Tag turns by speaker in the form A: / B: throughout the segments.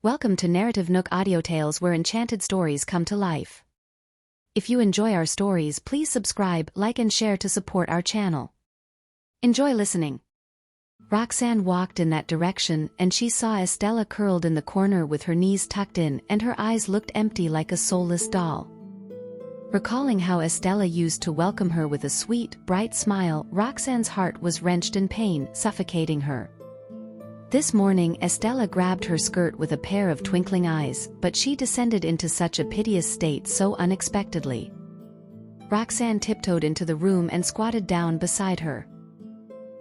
A: Welcome to NarrativeNook audio tales where enchanted stories come to life. If you enjoy our stories, please subscribe, like and share to support our channel. Enjoy listening. Roxanne walked in that direction and she saw Estella curled in the corner with her knees tucked in and her eyes looked empty like a soulless doll. Recalling how Estella used to welcome her with a sweet, bright smile, Roxanne's heart was wrenched in pain, suffocating her. This morning Estella grabbed her skirt with a pair of twinkling eyes, but she descended into such a piteous state so unexpectedly. Roxanne tiptoed into the room and squatted down beside her.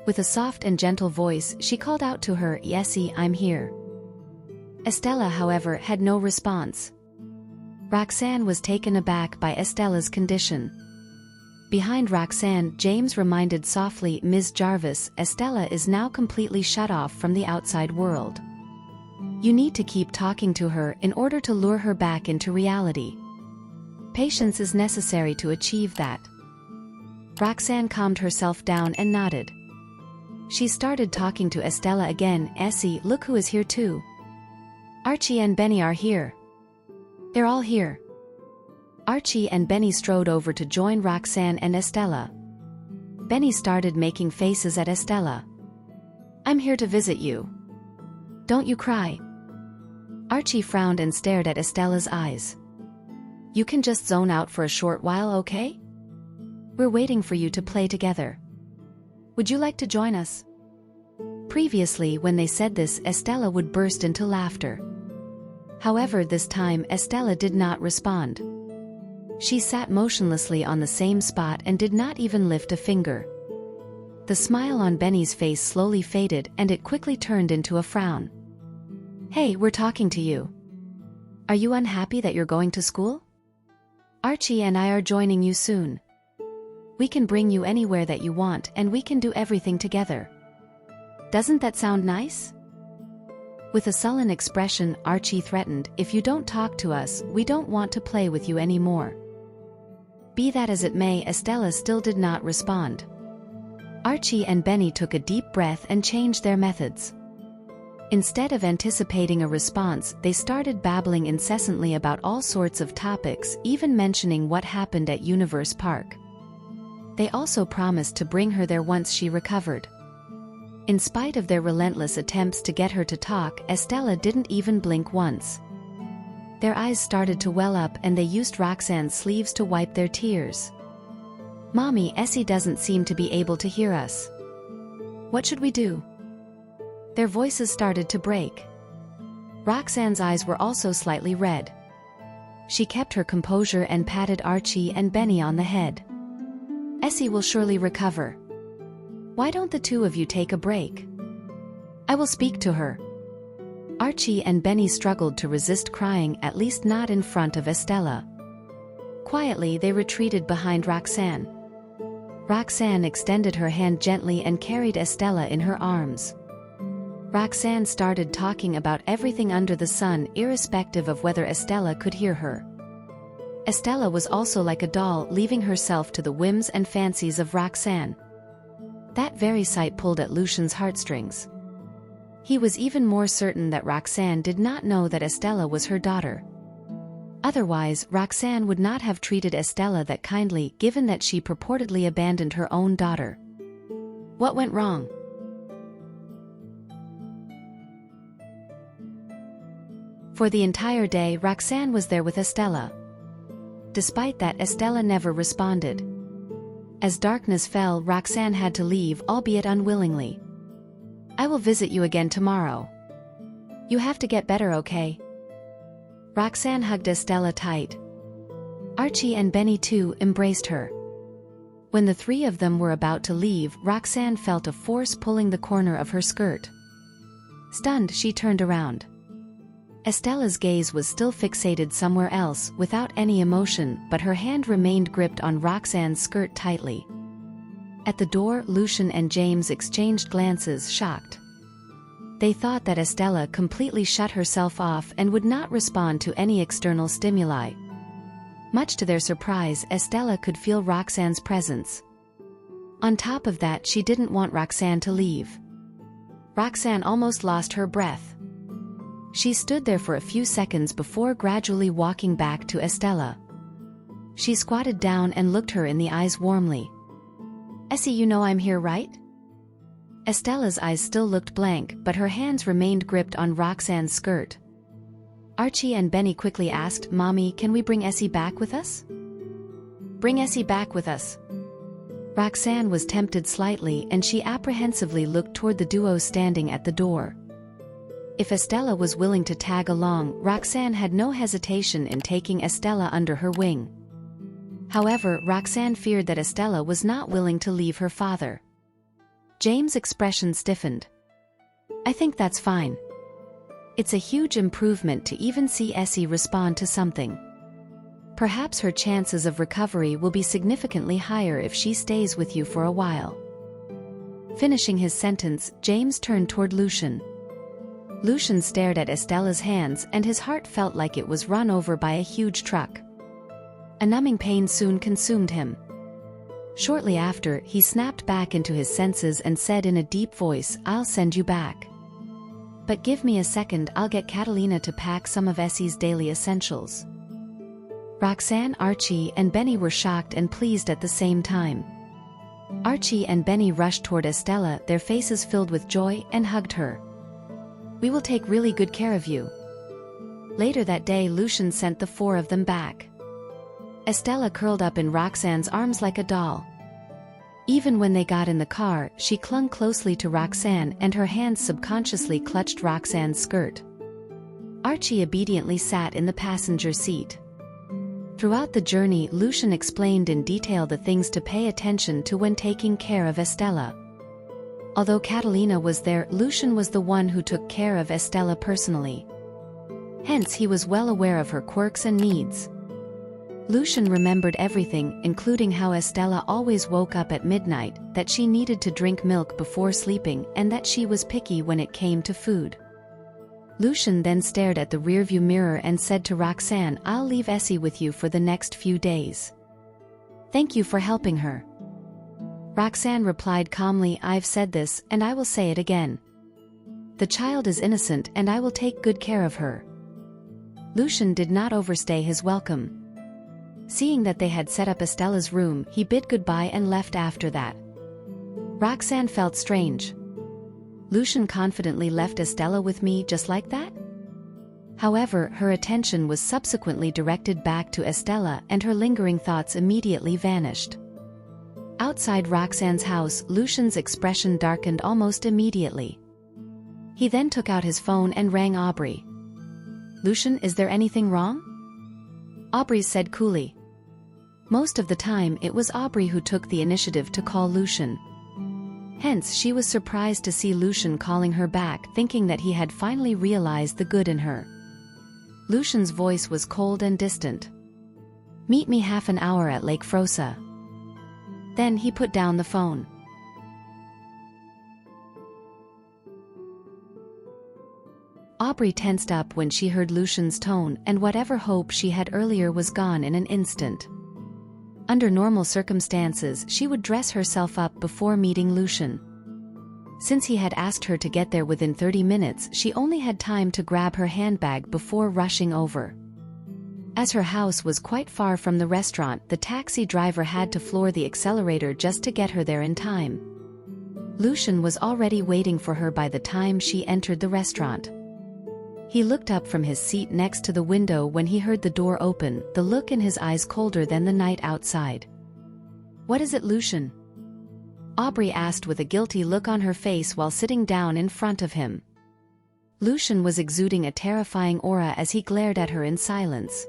A: With a soft and gentle voice, she called out to her, "Essie, I'm here." Estella, however, had no response. Roxanne was taken aback by Estella's condition. Behind Roxanne, James reminded softly, "Ms. Jarvis, Estella is now completely shut off from the outside world. You need to keep talking to her in order to lure her back into reality. Patience is necessary to achieve that." Roxanne calmed herself down and nodded. She started talking to Estella again. "Essie, look who is here too. Archie and Benny are here. They're all here." Archie and Benny strode over to join Roxanne and Estella. Benny started making faces at Estella. "I'm here to visit you. Don't you cry." Archie frowned and stared at Estella's eyes. "You can just zone out for a short while, okay? We're waiting for you to play together. Would you like to join us?" Previously, when they said this, Estella would burst into laughter. However, this time Estella did not respond. She sat motionlessly on the same spot and did not even lift a finger. The smile on Benny's face slowly faded and it quickly turned into a frown. "Hey, we're talking to you. Are you unhappy that you're going to school? Archie and I are joining you soon. We can bring you anywhere that you want and we can do everything together. Doesn't that sound nice?" With a sullen expression, Archie threatened, "If you don't talk to us, we don't want to play with you anymore." Be that as it may, Estella still did not respond. Archie and Benny took a deep breath and changed their methods. Instead of anticipating a response, they started babbling incessantly about all sorts of topics, even mentioning what happened at Universe Park. They also promised to bring her there once she recovered. In spite of their relentless attempts to get her to talk, Estella didn't even blink once. Their eyes started to well up and they used Roxanne's sleeves to wipe their tears. "Mommy, Essie doesn't seem to be able to hear us. What should we do?" Their voices started to break. Roxanne's eyes were also slightly red. She kept her composure and patted Archie and Benny on the head. "Essie will surely recover. Why don't the two of you take a break? I will speak to her." Archie and Benny struggled to resist crying, at least not in front of Estella. Quietly they retreated behind Roxanne. Roxanne extended her hand gently and carried Estella in her arms. Roxanne started talking about everything under the sun, irrespective of whether Estella could hear her. Estella was also like a doll, leaving herself to the whims and fancies of Roxanne. That very sight pulled at Lucian's heartstrings. He was even more certain that Roxanne did not know that Estella was her daughter. Otherwise, Roxanne would not have treated Estella that kindly, given that she purportedly abandoned her own daughter. What went wrong? For the entire day, Roxanne was there with Estella. Despite that, Estella never responded. As darkness fell, Roxanne had to leave, albeit unwillingly. "I will visit you again tomorrow. You have to get better, okay?" Roxanne hugged Estella tight. Archie and Benny too embraced her. When the three of them were about to leave, Roxanne felt a force pulling the corner of her skirt. Stunned, she turned around. Estella's gaze was still fixated somewhere else, without any emotion, but her hand remained gripped on Roxanne's skirt tightly. At the door, Lucian and James exchanged glances, shocked. They thought that Estella completely shut herself off and would not respond to any external stimuli. Much to their surprise, Estella could feel Roxanne's presence. On top of that, she didn't want Roxanne to leave. Roxanne almost lost her breath. She stood there for a few seconds before gradually walking back to Estella. She squatted down and looked her in the eyes warmly. "Essie, you know I'm here, right?" Estella's eyes still looked blank, but her hands remained gripped on Roxanne's skirt. Archie and Benny quickly asked, "Mommy, can we bring Essie back with us?" "Bring Essie back with us." Roxanne was tempted slightly, and she apprehensively looked toward the duo standing at the door. If Estella was willing to tag along, Roxanne had no hesitation in taking Estella under her wing. However, Roxanne feared that Estella was not willing to leave her father. James' expression stiffened. "I think that's fine. It's a huge improvement to even see Essie respond to something. Perhaps her chances of recovery will be significantly higher if she stays with you for a while." Finishing his sentence, James turned toward Lucian. Lucian stared at Estella's hands, and his heart felt like it was run over by a huge truck. A numbing pain soon consumed him. Shortly after, he snapped back into his senses and said in a deep voice, "I'll send you back. But give me a second, I'll get Catalina to pack some of Essie's daily essentials." Roxanne, Archie, and Benny were shocked and pleased at the same time. Archie and Benny rushed toward Estella, their faces filled with joy, and hugged her. "We will take really good care of you." Later that day, Lucian sent the four of them back. Estella curled up in Roxanne's arms like a doll. Even when they got in the car, she clung closely to Roxanne, and her hands subconsciously clutched Roxanne's skirt. Archie obediently sat in the passenger seat. Throughout the journey, Lucian explained in detail the things to pay attention to when taking care of Estella. Although Catalina was there, Lucian was the one who took care of Estella personally. Hence, he was well aware of her quirks and needs. Lucian remembered everything, including how Estella always woke up at midnight, that she needed to drink milk before sleeping, and that she was picky when it came to food. Lucian then stared at the rearview mirror and said to Roxanne, "I'll leave Essie with you for the next few days. Thank you for helping her." Roxanne replied calmly, "I've said this, and I will say it again. The child is innocent, and I will take good care of her." Lucian did not overstay his welcome. Seeing that they had set up Estella's room, he bid goodbye and left after that. Roxanne felt strange. Lucian confidently left Estella with me just like that? However, her attention was subsequently directed back to Estella, and her lingering thoughts immediately vanished. Outside Roxanne's house, Lucian's expression darkened almost immediately. He then took out his phone and rang Aubrey. "Lucian, is there anything wrong?" Aubrey said coolly. Most of the time, it was Aubrey who took the initiative to call Lucian. Hence, she was surprised to see Lucian calling her back, thinking that he had finally realized the good in her. Lucian's voice was cold and distant. "Meet me half an hour at Lake Frosa." Then he put down the phone. Aubrey tensed up when she heard Lucian's tone, and whatever hope she had earlier was gone in an instant. Under normal circumstances, she would dress herself up before meeting Lucian. Since he had asked her to get there within 30 minutes, she only had time to grab her handbag before rushing over. As her house was quite far from the restaurant, the taxi driver had to floor the accelerator just to get her there in time. Lucian was already waiting for her by the time she entered the restaurant. He looked up from his seat next to the window when he heard the door open, the look in his eyes colder than the night outside. "What is it, Lucian?" Aubrey asked with a guilty look on her face while sitting down in front of him. Lucian was exuding a terrifying aura as he glared at her in silence.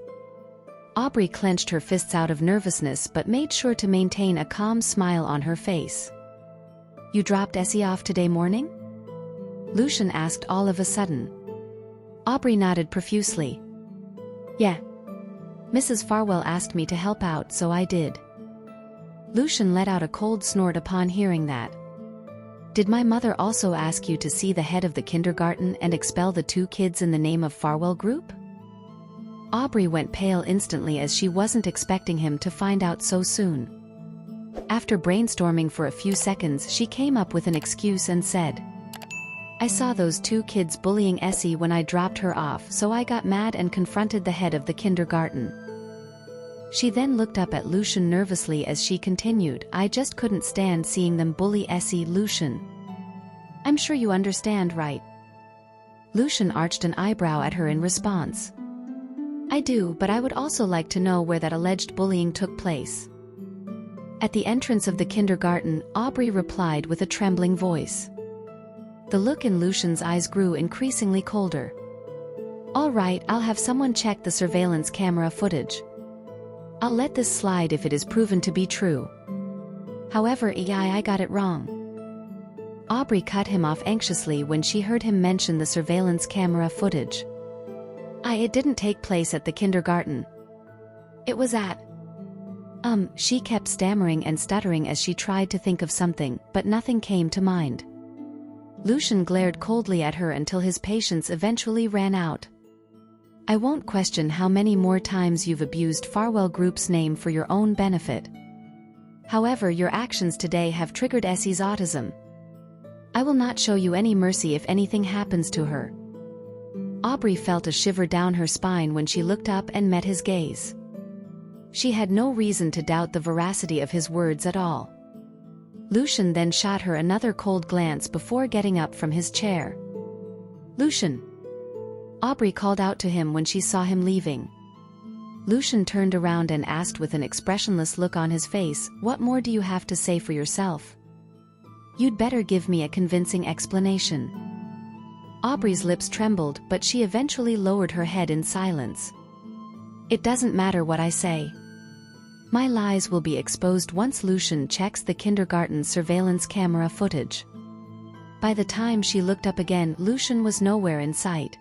A: Aubrey clenched her fists out of nervousness but made sure to maintain a calm smile on her face. "You dropped Essie off today morning?" Lucian asked all of a sudden. Aubrey nodded profusely. "Yeah. Mrs. Farwell asked me to help out, so I did." Lucian let out a cold snort upon hearing that. "Did my mother also ask you to see the head of the kindergarten and expel the 2 kids in the name of Farwell Group?" Aubrey went pale instantly as she wasn't expecting him to find out so soon. After brainstorming for a few seconds, she came up with an excuse and said, I saw those two kids bullying Essie when I dropped her off, so I got mad and confronted the head of the kindergarten. She then looked up at Lucian nervously as she continued, I just couldn't stand seeing them bully Essie. Lucian. I'm sure you understand, right? Lucian arched an eyebrow at her in response. I do, but I would also like to know where that alleged bullying took place. At the entrance of the kindergarten, Aubrey replied with a trembling voice. The look in Lucian's eyes grew increasingly colder. All right, I'll have someone check the surveillance camera footage. I'll let this slide if it is proven to be true. However, I got it wrong. Aubrey cut him off anxiously when she heard him mention the surveillance camera footage. It didn't take place at the kindergarten. It was at... She kept stammering and stuttering as she tried to think of something, but nothing came to mind. Lucian glared coldly at her until his patience eventually ran out. I won't question how many more times you've abused Farwell Group's name for your own benefit. However, your actions today have triggered Essie's autism. I will not show you any mercy if anything happens to her. Aubrey felt a shiver down her spine when she looked up and met his gaze. She had no reason to doubt the veracity of his words at all. Lucian then shot her another cold glance before getting up from his chair. Lucian! Aubrey called out to him when she saw him leaving. Lucian turned around and asked with an expressionless look on his face, what more do you have to say for yourself? You'd better give me a convincing explanation. Aubrey's lips trembled, but she eventually lowered her head in silence. It doesn't matter what I say. My lies will be exposed once Lucian checks the kindergarten surveillance camera footage. By the time she looked up again, Lucian was nowhere in sight.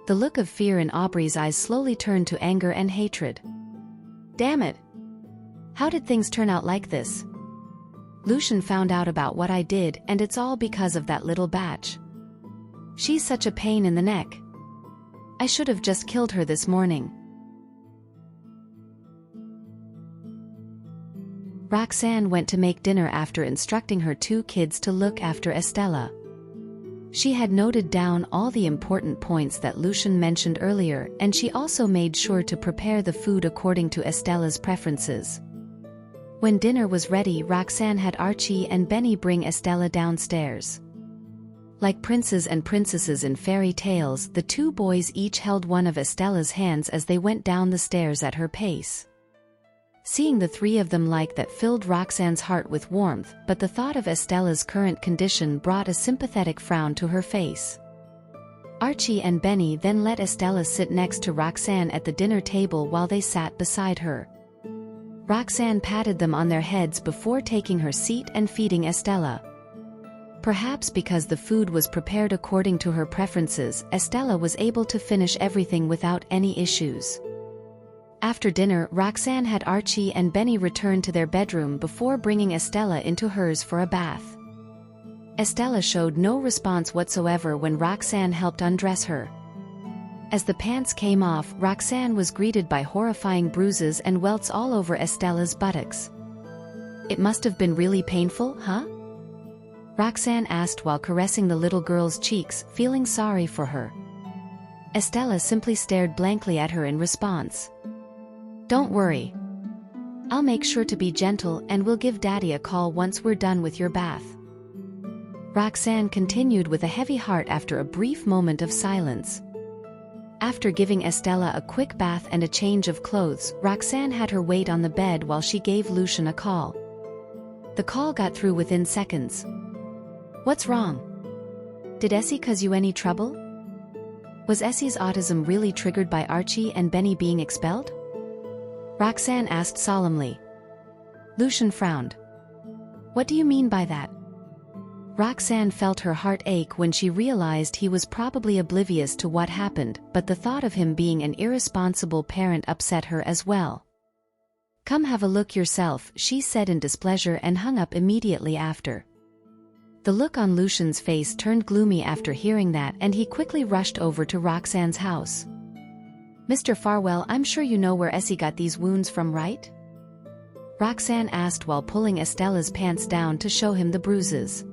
A: The look of fear in Aubrey's eyes slowly turned to anger and hatred. Damn it! How did things turn out like this? Lucian found out about what I did, and it's all because of that little batch. She's such a pain in the neck. I should have just killed her this morning. Roxanne went to make dinner after instructing her two kids to look after Estella. She had noted down all the important points that Lucian mentioned earlier, and she also made sure to prepare the food according to Estella's preferences. When dinner was ready, Roxanne had Archie and Benny bring Estella downstairs. Like princes and princesses in fairy tales, the two boys each held one of Estella's hands as they went down the stairs at her pace. Seeing the three of them like that filled Roxanne's heart with warmth, but the thought of Estella's current condition brought a sympathetic frown to her face. Archie and Benny then let Estella sit next to Roxanne at the dinner table while they sat beside her. Roxanne patted them on their heads before taking her seat and feeding Estella. Perhaps because the food was prepared according to her preferences, Estella was able to finish everything without any issues. After dinner, Roxanne had Archie and Benny return to their bedroom before bringing Estella into hers for a bath. Estella showed no response whatsoever when Roxanne helped undress her. As the pants came off, Roxanne was greeted by horrifying bruises and welts all over Estella's buttocks. It must have been really painful, huh? Roxanne asked while caressing the little girl's cheeks, feeling sorry for her. Estella simply stared blankly at her in response. Don't worry. I'll make sure to be gentle and we'll give Daddy a call once we're done with your bath. Roxanne continued with a heavy heart after a brief moment of silence. After giving Estella a quick bath and a change of clothes, Roxanne had her wait on the bed while she gave Lucian a call. The call got through within seconds. What's wrong? Did Essie cause you any trouble? Was Essie's autism really triggered by Archie and Benny being expelled? Roxanne asked solemnly. Lucian frowned. What do you mean by that? Roxanne felt her heart ache when she realized he was probably oblivious to what happened, but the thought of him being an irresponsible parent upset her as well. Come have a look yourself, she said in displeasure and hung up immediately after. The look on Lucian's face turned gloomy after hearing that, and he quickly rushed over to Roxanne's house. Mr. Farwell, I'm sure you know where Essie got these wounds from, right? Roxanne asked while pulling Estella's pants down to show him the bruises.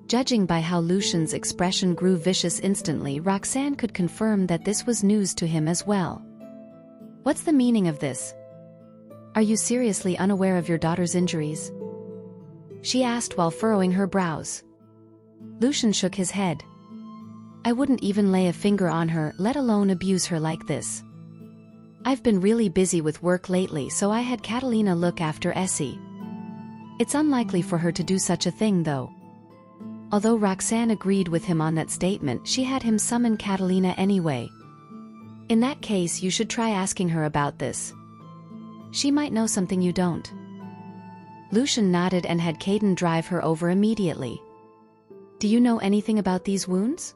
A: Judging by how Lucian's expression grew vicious instantly, Roxanne could confirm that this was news to him as well. What's the meaning of this? Are you seriously unaware of your daughter's injuries? She asked while furrowing her brows. Lucian shook his head. I wouldn't even lay a finger on her, let alone abuse her like this. I've been really busy with work lately, so I had Catalina look after Essie. It's unlikely for her to do such a thing though. Although Roxanne agreed with him on that statement, she had him summon Catalina anyway. In that case, you should try asking her about this. She might know something you don't. Lucian nodded and had Caden drive her over immediately. Do you know anything about these wounds?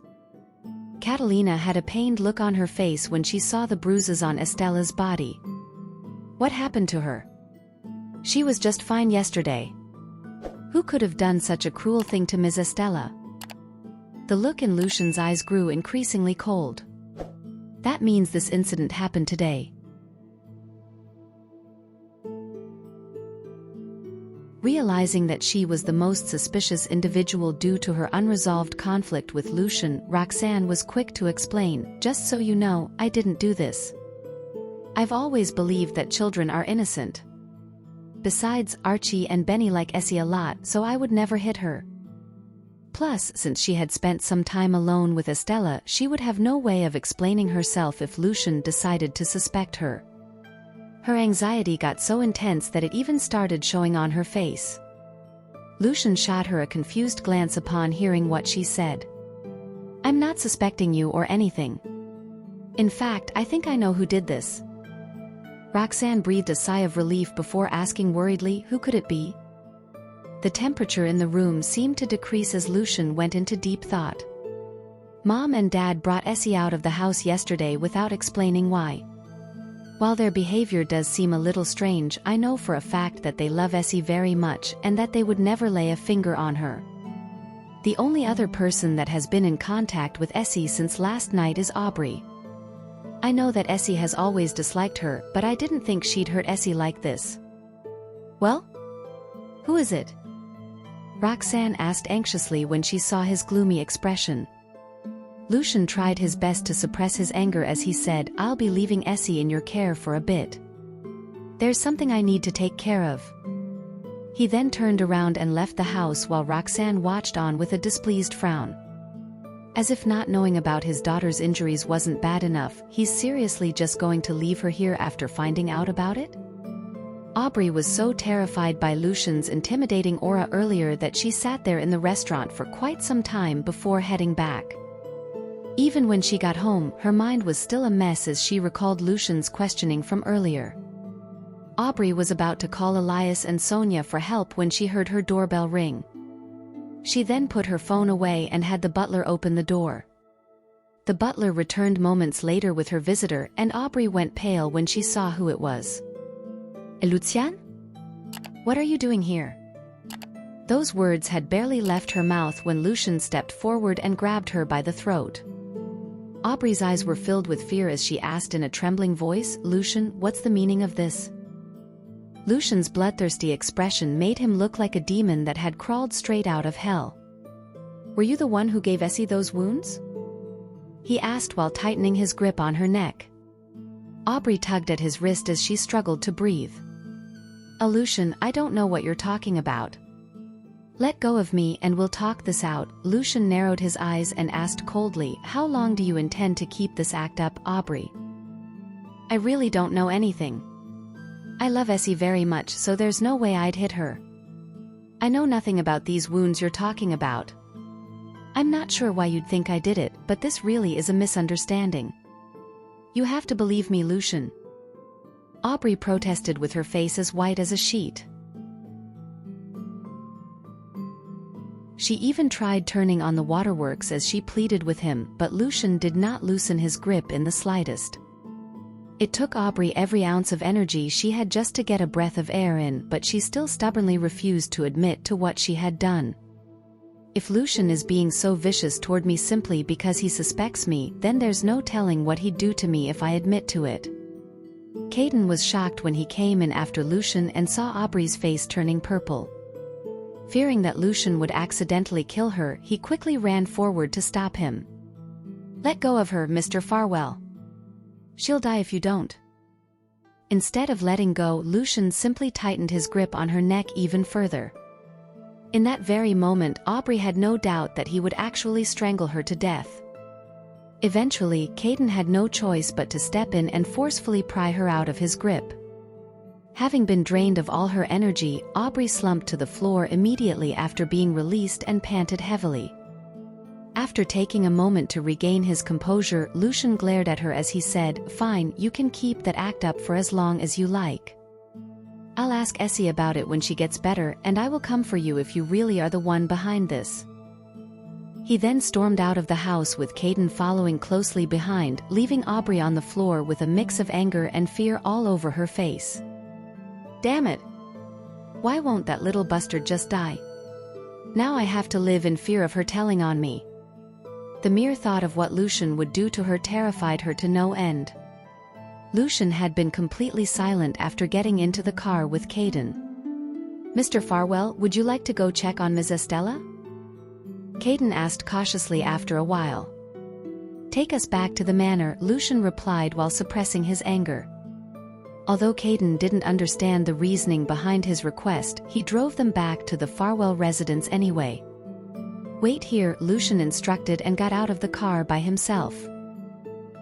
A: Catalina had a pained look on her face when she saw the bruises on Estella's body. What happened to her? She was just fine yesterday. Who could have done such a cruel thing to Ms. Estella? The look in Lucian's eyes grew increasingly cold. That means this incident happened today. Realizing that she was the most suspicious individual due to her unresolved conflict with Lucian, Roxanne was quick to explain, just so you know, I didn't do this. I've always believed that children are innocent. Besides, Archie and Benny like Essie a lot, so I would never hit her. Plus, since she had spent some time alone with Estella, she would have no way of explaining herself if Lucian decided to suspect her. Her anxiety got so intense that it even started showing on her face. Lucian shot her a confused glance upon hearing what she said. I'm not suspecting you or anything. In fact, I think I know who did this. Roxanne breathed a sigh of relief before asking worriedly, who could it be? The temperature in the room seemed to decrease as Lucian went into deep thought. Mom and Dad brought Essie out of the house yesterday without explaining why. While their behavior does seem a little strange, I know for a fact that they love Essie very much and that they would never lay a finger on her. The only other person that has been in contact with Essie since last night is Aubrey. I know that Essie has always disliked her, but I didn't think she'd hurt Essie like this. Well? Who is it? Roxanne asked anxiously when she saw his gloomy expression. Lucian tried his best to suppress his anger as he said, I'll be leaving Essie in your care for a bit. There's something I need to take care of. He then turned around and left the house while Roxanne watched on with a displeased frown. As if not knowing about his daughter's injuries wasn't bad enough, he's seriously just going to leave her here after finding out about it? Aubrey was so terrified by Lucian's intimidating aura earlier that she sat there in the restaurant for quite some time before heading back. Even when she got home, her mind was still a mess as she recalled Lucian's questioning from earlier. Aubrey was about to call Elias and Sonia for help when she heard her doorbell ring. She then put her phone away and had the butler open the door. The butler returned moments later with her visitor, and Aubrey went pale when she saw who it was. Lucian? What are you doing here? Those words had barely left her mouth when Lucian stepped forward and grabbed her by the throat. Aubrey's eyes were filled with fear as she asked in a trembling voice, Lucian, what's the meaning of this? Lucian's bloodthirsty expression made him look like a demon that had crawled straight out of hell. Were you the one who gave Essie those wounds? He asked while tightening his grip on her neck. Aubrey tugged at his wrist as she struggled to breathe. Lucian, I don't know what you're talking about. Let go of me and we'll talk this out. Lucian narrowed his eyes and asked coldly, how long do you intend to keep this act up, Aubrey? I really don't know anything. I love Essie very much, so there's no way I'd hit her. I know nothing about these wounds you're talking about. I'm not sure why you'd think I did it, but this really is a misunderstanding. You have to believe me, Lucian. Aubrey protested with her face as white as a sheet. She even tried turning on the waterworks as she pleaded with him, but Lucian did not loosen his grip in the slightest. It took Aubrey every ounce of energy she had just to get a breath of air in, but she still stubbornly refused to admit to what she had done. If Lucian is being so vicious toward me simply because he suspects me, then there's no telling what he'd do to me if I admit to it. Caden was shocked when he came in after Lucian and saw Aubrey's face turning purple. Fearing that Lucian would accidentally kill her, he quickly ran forward to stop him. "Let go of her, Mr. Farwell. She'll die if you don't." Instead of letting go, Lucian simply tightened his grip on her neck even further. In that very moment, Aubrey had no doubt that he would actually strangle her to death. Eventually, Caden had no choice but to step in and forcefully pry her out of his grip. Having been drained of all her energy, Aubrey slumped to the floor immediately after being released and panted heavily. After taking a moment to regain his composure, Lucian glared at her as he said, "Fine, you can keep that act up for as long as you like. I'll ask Essie about it when she gets better, and I will come for you if you really are the one behind this." He then stormed out of the house with Caden following closely behind, leaving Aubrey on the floor with a mix of anger and fear all over her face. Damn it! Why won't that little bastard just die? Now I have to live in fear of her telling on me. The mere thought of what Lucian would do to her terrified her to no end. Lucian had been completely silent after getting into the car with Caden. "Mr. Farwell, would you like to go check on Ms. Estella?" Caden asked cautiously after a while. "Take us back to the manor," Lucian replied while suppressing his anger. Although Caden didn't understand the reasoning behind his request, he drove them back to the Farwell residence anyway. "Wait here," Lucian instructed and got out of the car by himself.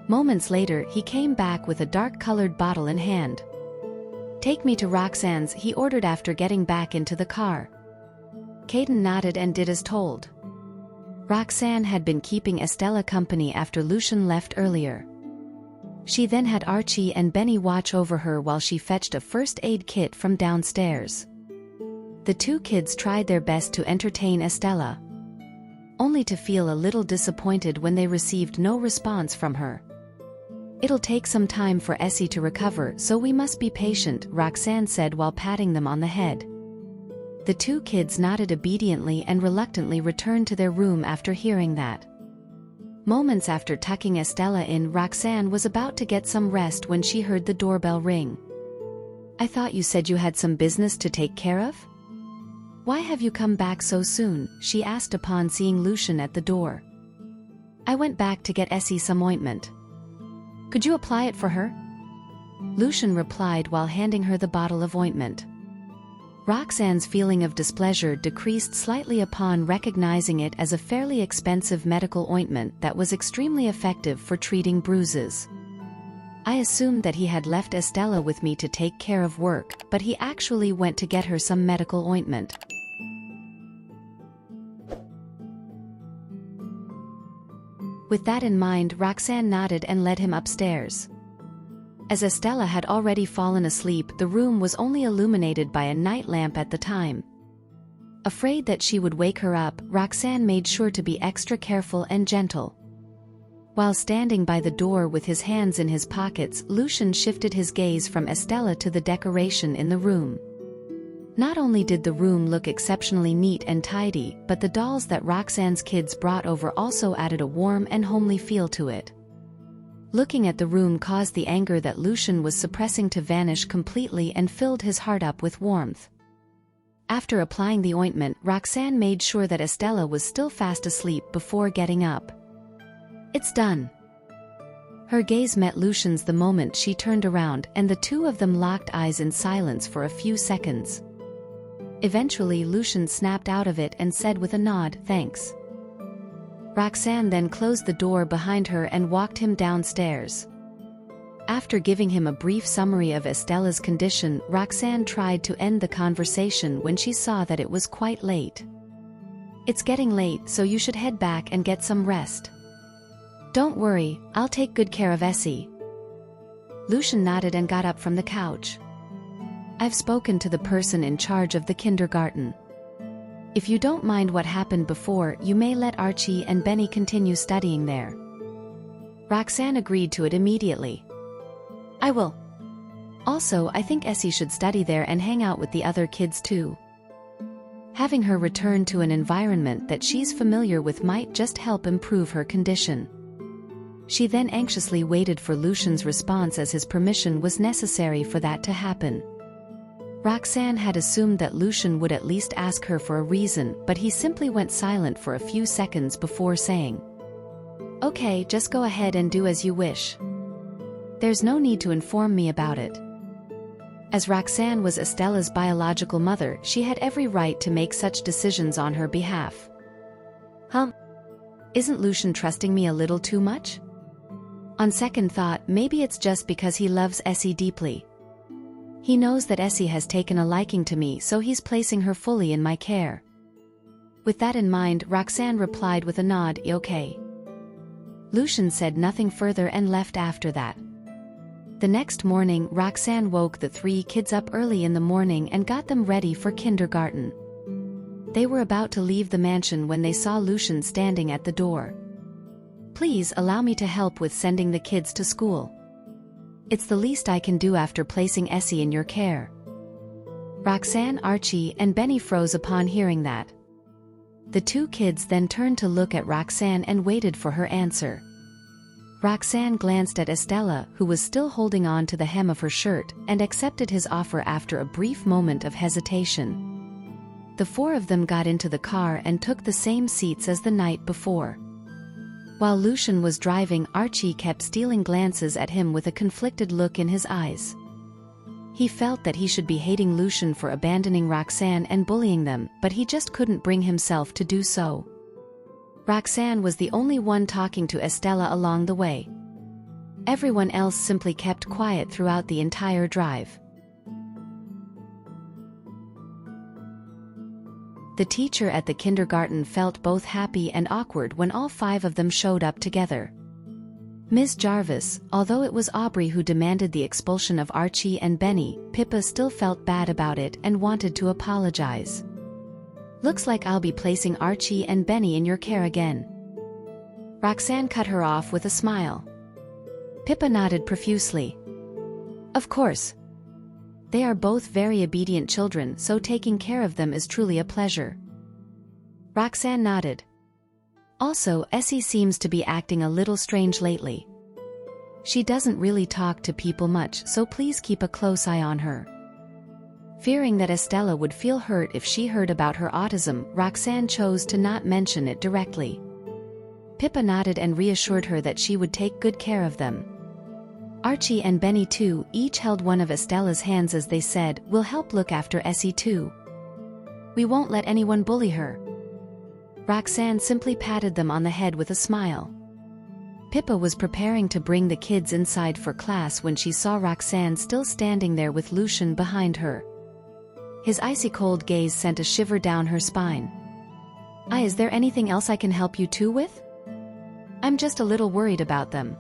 A: Moments later, he came back with a dark-colored bottle in hand. "Take me to Roxanne's," he ordered after getting back into the car. Caden nodded and did as told. Roxanne had been keeping Estella company after Lucian left earlier. She then had Archie and Benny watch over her while she fetched a first aid kit from downstairs. The two kids tried their best to entertain Estella, only to feel a little disappointed when they received no response from her. "It'll take some time for Essie to recover, so we must be patient," Roxanne said while patting them on the head. The two kids nodded obediently and reluctantly returned to their room after hearing that. Moments after tucking Estella in, Roxanne was about to get some rest when she heard the doorbell ring. "I thought you said you had some business to take care of? Why have you come back so soon?" she asked upon seeing Lucian at the door. "I went back to get Essie some ointment. Could you apply it for her?" Lucian replied while handing her the bottle of ointment. Roxanne's feeling of displeasure decreased slightly upon recognizing it as a fairly expensive medical ointment that was extremely effective for treating bruises. "I assumed that he had left Estella with me to take care of work, but he actually went to get her some medical ointment." With that in mind, Roxanne nodded and led him upstairs. As Estella had already fallen asleep, the room was only illuminated by a night lamp at the time. Afraid that she would wake her up, Roxanne made sure to be extra careful and gentle. While standing by the door with his hands in his pockets, Lucian shifted his gaze from Estella to the decoration in the room. Not only did the room look exceptionally neat and tidy, but the dolls that Roxanne's kids brought over also added a warm and homely feel to it. Looking at the room caused the anger that Lucian was suppressing to vanish completely and filled his heart up with warmth. After applying the ointment, Roxanne made sure that Estella was still fast asleep before getting up. "It's done." Her gaze met Lucian's the moment she turned around, and the two of them locked eyes in silence for a few seconds. Eventually, Lucian snapped out of it and said with a nod, "Thanks." Roxanne then closed the door behind her and walked him downstairs. After giving him a brief summary of Estella's condition, Roxanne tried to end the conversation when she saw that it was quite late. "It's getting late, so you should head back and get some rest." "Don't worry, I'll take good care of Essie." Lucian nodded and got up from the couch. "I've spoken to the person in charge of the kindergarten. If you don't mind what happened before, you may let Archie and Benny continue studying there." Roxanne agreed to it immediately. "I will. Also, I think Essie should study there and hang out with the other kids too. Having her return to an environment that she's familiar with might just help improve her condition." She then anxiously waited for Lucian's response as his permission was necessary for that to happen. Roxanne had assumed that Lucian would at least ask her for a reason, but he simply went silent for a few seconds before saying, "Okay, just go ahead and do as you wish. There's no need to inform me about it." As Roxanne was Estella's biological mother, she had every right to make such decisions on her behalf. Isn't Lucian trusting me a little too much? On second thought, maybe it's just because he loves Essie deeply. He knows that Essie has taken a liking to me, so he's placing her fully in my care. With that in mind, Roxanne replied with a nod, "Okay." Lucian said nothing further and left after that. The next morning, Roxanne woke the three kids up early in the morning and got them ready for kindergarten. They were about to leave the mansion when they saw Lucian standing at the door. "Please allow me to help with sending the kids to school. It's the least I can do after placing Essie in your care." Roxanne, Archie, and Benny froze upon hearing that. The two kids then turned to look at Roxanne and waited for her answer. Roxanne glanced at Estella, who was still holding on to the hem of her shirt, and accepted his offer after a brief moment of hesitation. The four of them got into the car and took the same seats as the night before. While Lucian was driving, Archie kept stealing glances at him with a conflicted look in his eyes. He felt that he should be hating Lucian for abandoning Roxanne and bullying them, but he just couldn't bring himself to do so. Roxanne was the only one talking to Estella along the way. Everyone else simply kept quiet throughout the entire drive. The teacher at the kindergarten felt both happy and awkward when all five of them showed up together. Ms. Jarvis, although it was Aubrey who demanded the expulsion of Archie and Benny, Pippa still felt bad about it and wanted to apologize. "Looks like I'll be placing Archie and Benny in your care again." Roxanne cut her off with a smile. Pippa nodded profusely. "Of course. They are both very obedient children, so taking care of them is truly a pleasure." Roxanne nodded. "Also, Essie seems to be acting a little strange lately. She doesn't really talk to people much, so please keep a close eye on her." Fearing that Estella would feel hurt if she heard about her autism, Roxanne chose to not mention it directly. Pippa nodded and reassured her that she would take good care of them. Archie and Benny too each held one of Estella's hands as they said, "We'll help look after Essie too. We won't let anyone bully her." Roxanne simply patted them on the head with a smile. Pippa was preparing to bring the kids inside for class when she saw Roxanne still standing there with Lucian behind her. His icy cold gaze sent a shiver down her spine. Is there anything else I can help you two with? I'm just a little worried about them.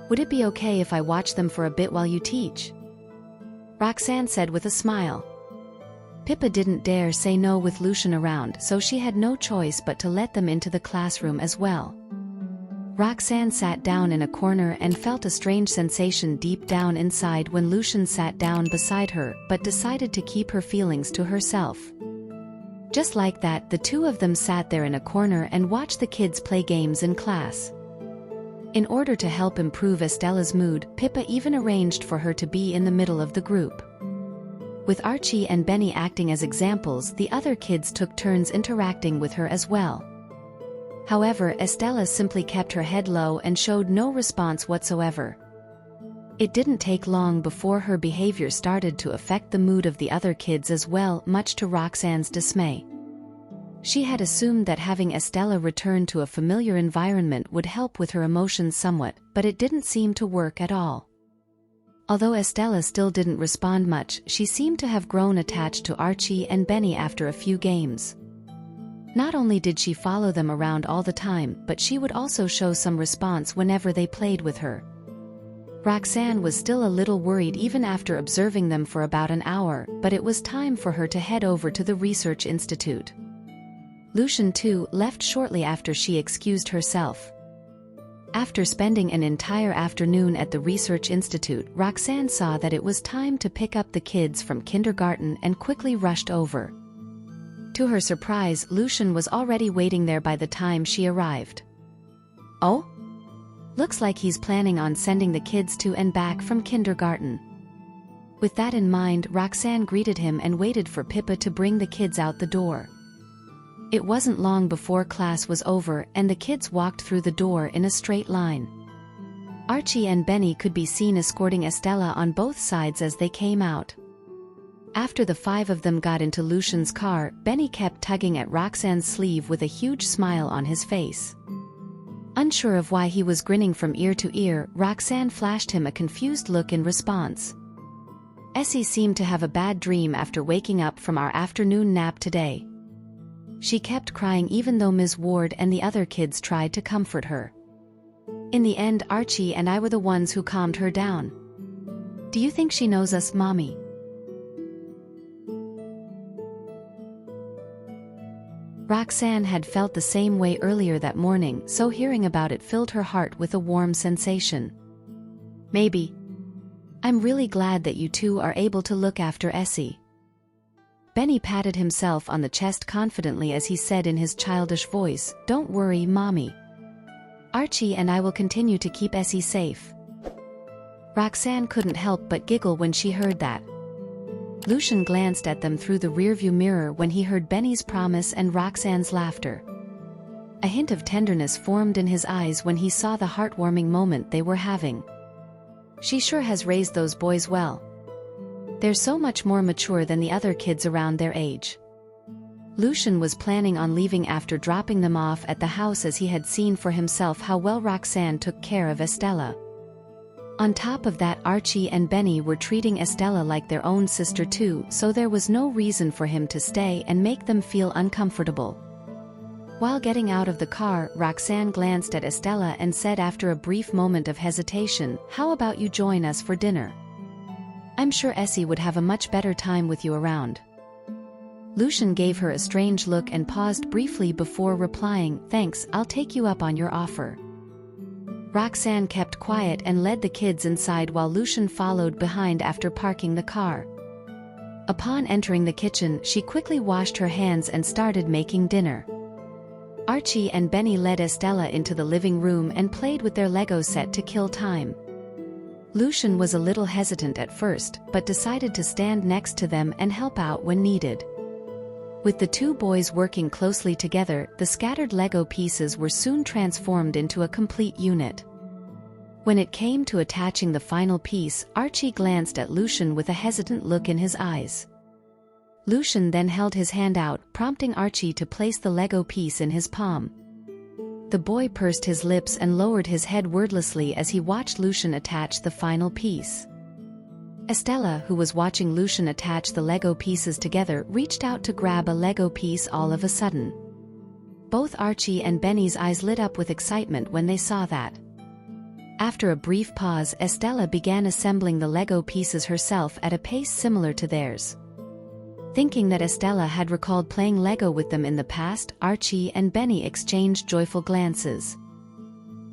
A: Would it be okay if I watch them for a bit while you teach?" Roxanne said with a smile. Pippa didn't dare say no with Lucian around, so she had no choice but to let them into the classroom as well. Roxanne sat down in a corner and felt a strange sensation deep down inside when Lucian sat down beside her, but decided to keep her feelings to herself. Just like that, the two of them sat there in a corner and watched the kids play games in class. In order to help improve Estella's mood, Pippa even arranged for her to be in the middle of the group. With Archie and Benny acting as examples, the other kids took turns interacting with her as well. However, Estella simply kept her head low and showed no response whatsoever. It didn't take long before her behavior started to affect the mood of the other kids as well, much to Roxanne's dismay. She had assumed that having Estella return to a familiar environment would help with her emotions somewhat, but it didn't seem to work at all. Although Estella still didn't respond much, she seemed to have grown attached to Archie and Benny after a few games. Not only did she follow them around all the time, but she would also show some response whenever they played with her. Roxanne was still a little worried even after observing them for about an hour, but it was time for her to head over to the research institute. Lucian too left shortly after she excused herself. After spending an entire afternoon at the research institute, Roxanne saw that it was time to pick up the kids from kindergarten and quickly rushed over. To her surprise, Lucian was already waiting there by the time she arrived. "Oh? Looks like he's planning on sending the kids to and back from kindergarten." With that in mind, Roxanne greeted him and waited for Pippa to bring the kids out the door. It wasn't long before class was over and the kids walked through the door in a straight line. Archie and Benny could be seen escorting Estella on both sides as they came out. After the five of them got into Lucian's car, Benny kept tugging at Roxanne's sleeve with a huge smile on his face. Unsure of why he was grinning from ear to ear, Roxanne flashed him a confused look in response. Essie seemed to have a bad dream after waking up from our afternoon nap today. She kept crying even though Ms. Ward and the other kids tried to comfort her. In the end, Archie and I were the ones who calmed her down. Do you think she knows us, Mommy? Roxanne had felt the same way earlier that morning, so hearing about it filled her heart with a warm sensation. Maybe. I'm really glad that you two are able to look after Essie. Benny patted himself on the chest confidently as he said in his childish voice, "Don't worry, Mommy. Archie and I will continue to keep Essie safe." Roxanne couldn't help but giggle when she heard that. Lucian glanced at them through the rearview mirror when he heard Benny's promise and Roxanne's laughter. A hint of tenderness formed in his eyes when he saw the heartwarming moment they were having. She sure has raised those boys well. They're so much more mature than the other kids around their age. Lucian was planning on leaving after dropping them off at the house as he had seen for himself how well Roxanne took care of Estella. On top of that, Archie and Benny were treating Estella like their own sister too, so there was no reason for him to stay and make them feel uncomfortable. While getting out of the car, Roxanne glanced at Estella and said after a brief moment of hesitation, "How about you join us for dinner? I'm sure Essie would have a much better time with you around." Lucian gave her a strange look and paused briefly before replying, "Thanks, I'll take you up on your offer." Roxanne kept quiet and led the kids inside while Lucian followed behind after parking the car. Upon entering the kitchen, she quickly washed her hands and started making dinner. Archie and Benny led Estella into the living room and played with their Lego set to kill time. Lucian was a little hesitant at first, but decided to stand next to them and help out when needed. With the two boys working closely together, the scattered Lego pieces were soon transformed into a complete unit. When it came to attaching the final piece, Archie glanced at Lucian with a hesitant look in his eyes. Lucian then held his hand out, prompting Archie to place the Lego piece in his palm. The boy pursed his lips and lowered his head wordlessly as he watched Lucian attach the final piece. Estella, who was watching Lucian attach the Lego pieces together, reached out to grab a Lego piece all of a sudden. Both Archie and Benny's eyes lit up with excitement when they saw that. After a brief pause, Estella began assembling the Lego pieces herself at a pace similar to theirs. Thinking that Estella had recalled playing Lego with them in the past, Archie and Benny exchanged joyful glances.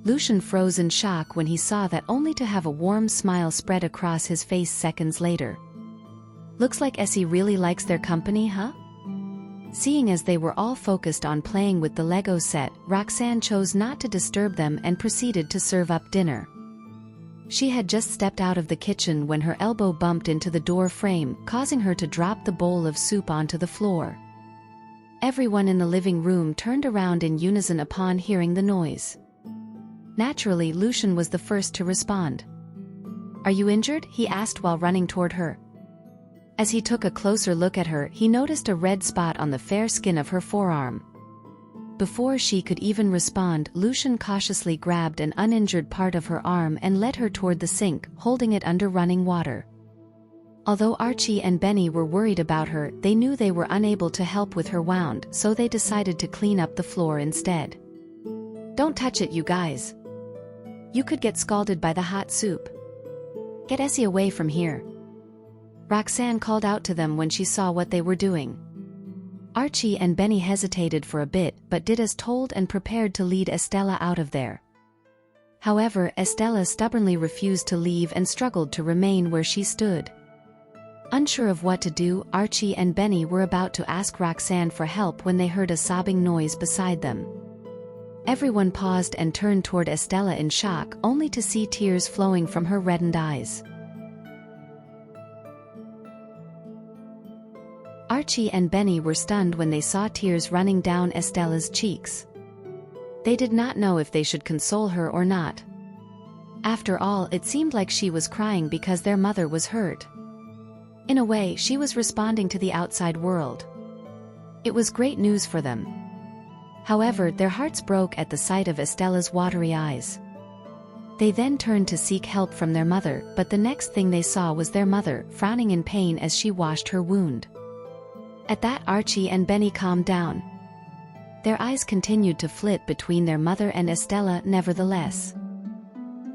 A: Lucian froze in shock when he saw that, only to have a warm smile spread across his face seconds later. "Looks like Essie really likes their company, huh?" Seeing as they were all focused on playing with the Lego set, Roxanne chose not to disturb them and proceeded to serve up dinner. She had just stepped out of the kitchen when her elbow bumped into the door frame, causing her to drop the bowl of soup onto the floor. Everyone in the living room turned around in unison upon hearing the noise. Naturally, Lucian was the first to respond. "Are you injured?" he asked while running toward her. As he took a closer look at her, he noticed a red spot on the fair skin of her forearm. Before she could even respond, Lucian cautiously grabbed an uninjured part of her arm and led her toward the sink, holding it under running water. Although Archie and Benny were worried about her, they knew they were unable to help with her wound, so they decided to clean up the floor instead. "Don't touch it, you guys. You could get scalded by the hot soup. Get Essie away from here." Roxanne called out to them when she saw what they were doing. Archie and Benny hesitated for a bit but did as told and prepared to lead Estella out of there. However, Estella stubbornly refused to leave and struggled to remain where she stood. Unsure of what to do, Archie and Benny were about to ask Roxanne for help when they heard a sobbing noise beside them. Everyone paused and turned toward Estella in shock, only to see tears flowing from her reddened eyes. Archie and Benny were stunned when they saw tears running down Estella's cheeks. They did not know if they should console her or not. After all, it seemed like she was crying because their mother was hurt. In a way, she was responding to the outside world. It was great news for them. However, their hearts broke at the sight of Estella's watery eyes. They then turned to seek help from their mother, but the next thing they saw was their mother, frowning in pain as she washed her wound. At that, Archie and Benny calmed down. Their eyes continued to flit between their mother and Estella nevertheless.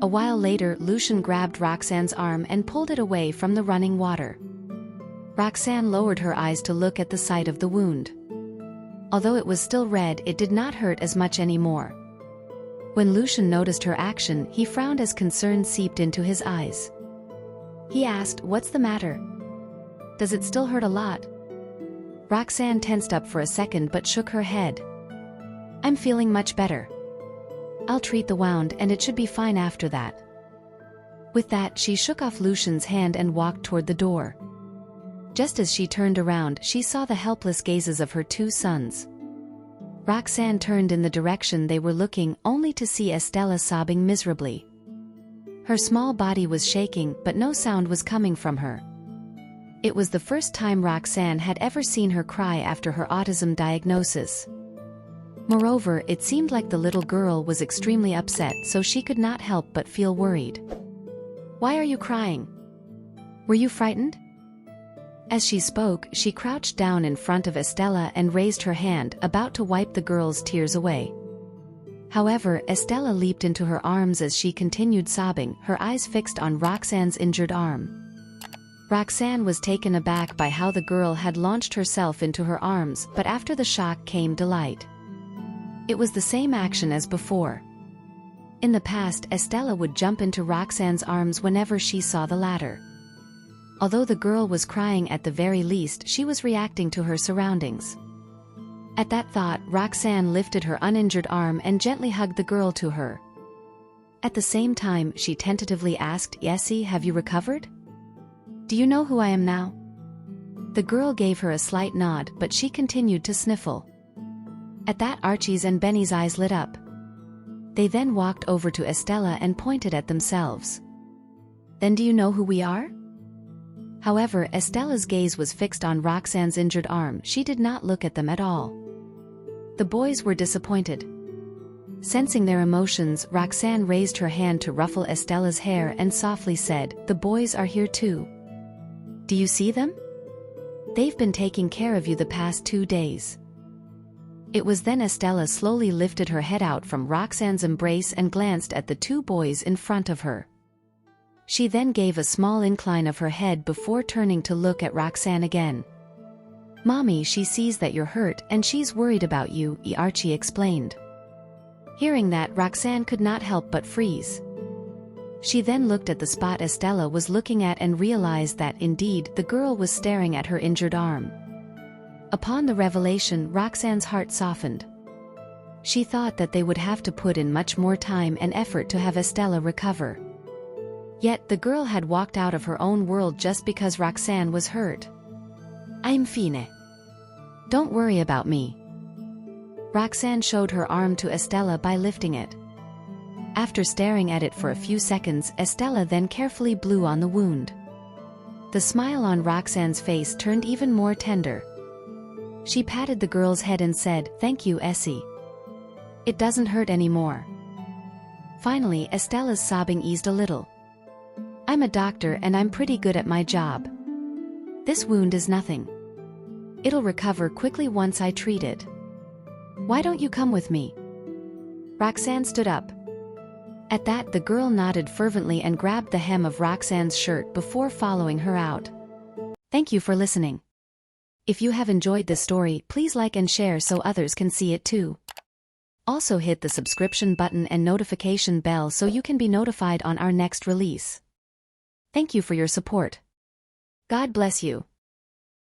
A: A while later, Lucian grabbed Roxanne's arm and pulled it away from the running water. Roxanne lowered her eyes to look at the site of the wound. Although it was still red, it did not hurt as much anymore. When Lucian noticed her action, he frowned as concern seeped into his eyes. He asked, "What's the matter? Does it still hurt a lot?" Roxanne tensed up for a second but shook her head. "I'm feeling much better. I'll treat the wound and it should be fine after that." With that, she shook off Lucian's hand and walked toward the door. Just as she turned around, she saw the helpless gazes of her two sons. Roxanne turned in the direction they were looking, only to see Estella sobbing miserably. Her small body was shaking, but no sound was coming from her. It was the first time Roxanne had ever seen her cry after her autism diagnosis. Moreover, it seemed like the little girl was extremely upset, so she could not help but feel worried. "Why are you crying? Were you frightened?" As she spoke, she crouched down in front of Estella and raised her hand, about to wipe the girl's tears away. However, Estella leaped into her arms as she continued sobbing, her eyes fixed on Roxanne's injured arm. Roxanne was taken aback by how the girl had launched herself into her arms, but after the shock came delight. It was the same action as before. In the past, Estella would jump into Roxanne's arms whenever she saw the latter. Although the girl was crying, at the very least she was reacting to her surroundings. At that thought, Roxanne lifted her uninjured arm and gently hugged the girl to her. At the same time, she tentatively asked, "Essie, have you recovered? Do you know who I am now?" The girl gave her a slight nod, but she continued to sniffle. At that, Archie's and Benny's eyes lit up. They then walked over to Estella and pointed at themselves. "Then do you know who we are?" However, Estella's gaze was fixed on Roxanne's injured arm. She did not look at them at all. The boys were disappointed. Sensing their emotions, Roxanne raised her hand to ruffle Estella's hair and softly said, "The boys are here too. Do you see them? They've been taking care of you the past 2 days." It was then Estella slowly lifted her head out from Roxanne's embrace and glanced at the two boys in front of her. She then gave a small incline of her head before turning to look at Roxanne again. "Mommy, she sees that you're hurt and she's worried about you," Archie explained. Hearing that, Roxanne could not help but freeze. She then looked at the spot Estella was looking at and realized that, indeed, the girl was staring at her injured arm. Upon the revelation, Roxanne's heart softened. She thought that they would have to put in much more time and effort to have Estella recover. Yet, the girl had walked out of her own world just because Roxanne was hurt. "I'm fine. Don't worry about me." Roxanne showed her arm to Estella by lifting it. After staring at it for a few seconds, Estella then carefully blew on the wound. The smile on Roxanne's face turned even more tender. She patted the girl's head and said, "Thank you, Essie. It doesn't hurt anymore." Finally, Estella's sobbing eased a little. "I'm a doctor and I'm pretty good at my job. This wound is nothing. It'll recover quickly once I treat it. Why don't you come with me?" Roxanne stood up. At that, the girl nodded fervently and grabbed the hem of Roxanne's shirt before following her out. Thank you for listening. If you have enjoyed this story, please like and share so others can see it too. Also hit the subscription button and notification bell so you can be notified on our next release. Thank you for your support. God bless you.